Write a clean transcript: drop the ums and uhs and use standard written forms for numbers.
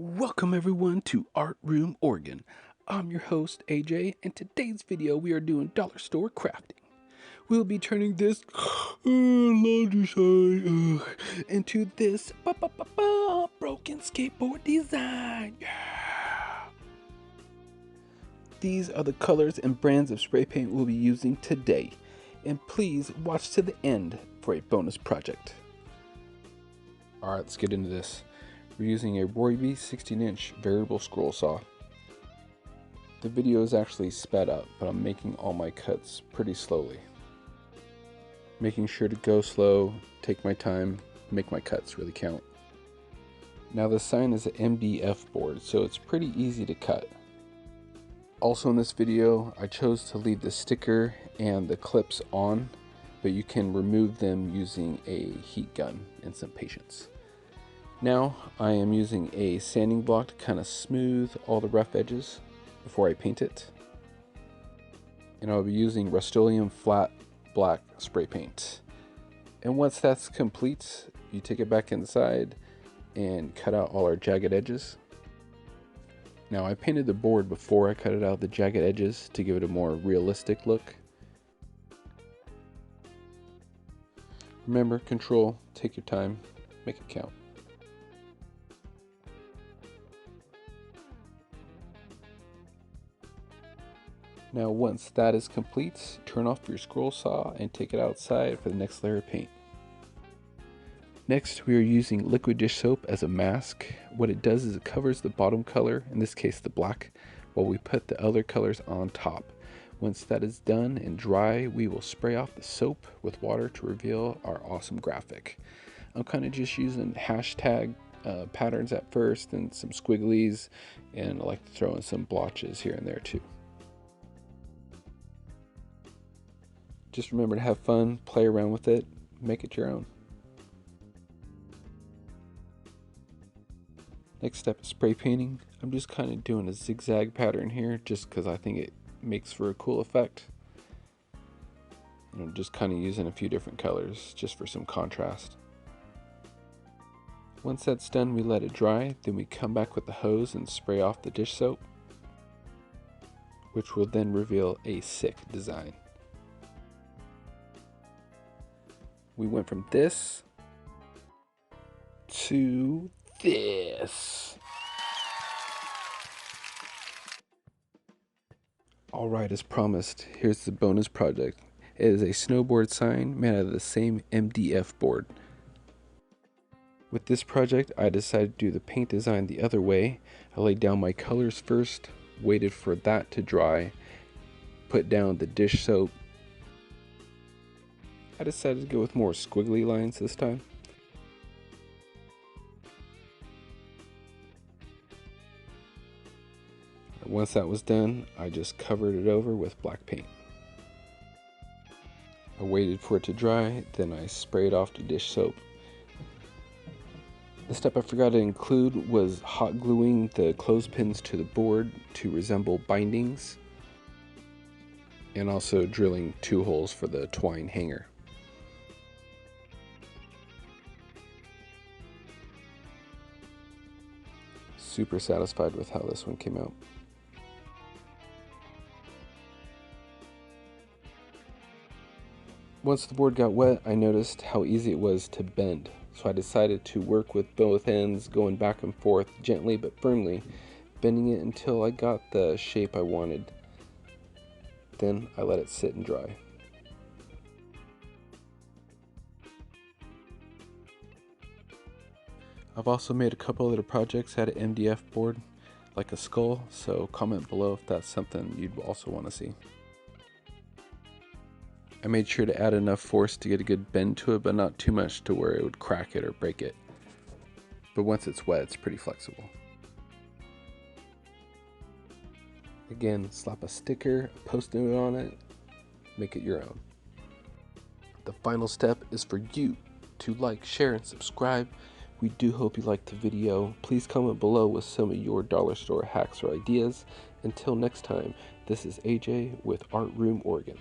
Welcome everyone to Art Room Oregon. I'm your host AJ, and today's video we are doing dollar store crafting. We'll be turning this laundry sign into this broken skateboard design. Yeah. These are the colors and brands of spray paint we'll be using today, and please watch to the end for a bonus project. Alright, let's get into this. We're using a Ryobi 16-inch variable scroll saw. The video is actually sped up, but I'm making all my cuts pretty slowly. Making sure to go slow, take my time, make my cuts really count. Now the sign is an MDF board, so it's pretty easy to cut. Also in this video, I chose to leave the sticker and the clips on, but you can remove them using a heat gun and some patience. Now I am using a sanding block to kind of smooth all the rough edges before I paint it. And I'll be using Rust-O-LEUM flat black spray paint. And once that's complete, you take it back inside and cut out all our jagged edges. Now I painted the board before I cut it out the jagged edges to give it a more realistic look. Remember, control, take your time, make it count. Now once that is complete, turn off your scroll saw and take it outside for the next layer of paint. Next we are using liquid dish soap as a mask. What it does is it covers the bottom color, in this case the black, while we put the other colors on top. Once that is done and dry, we will spray off the soap with water to reveal our awesome graphic. I'm kind of just using hashtag patterns at first and some squigglies, and I like to throw in some blotches here and there too. Just remember to have fun, play around with it, make it your own. Next step is spray painting. I'm just kind of doing a zigzag pattern here just because I think it makes for a cool effect. And I'm just kind of using a few different colors just for some contrast. Once that's done, we let it dry, then we come back with the hose and spray off the dish soap, which will then reveal a sick design. We went from this to this. Alright, as promised, here's the bonus project. It is a snowboard sign made out of the same MDF board. With this project, I decided to do the paint design the other way. I laid down my colors first, waited for that to dry, put down the dish soap. I decided to go with more squiggly lines this time. Once that was done, I just covered it over with black paint. I waited for it to dry, then I sprayed off the dish soap. The step I forgot to include was hot gluing the clothespins to the board to resemble bindings, and also drilling 2 holes for the twine hanger. Super satisfied with how this one came out. Once the board got wet, I noticed how easy it was to bend, so I decided to work with both ends, going back and forth gently but firmly, bending it until I got the shape I wanted. Then I let it sit and dry. I've also made a couple other projects out of MDF board, like a skull, so comment below if that's something you'd also want to see. I made sure to add enough force to get a good bend to it, but not too much to where it would crack it or break it. But once it's wet, it's pretty flexible. Again, slap a sticker, a post-it note on it, make it your own. The final step is for you to like, share, and subscribe. We do hope you liked the video. Please comment below with some of your dollar store hacks or ideas. Until next time, this is AJ with Art Room Oregon.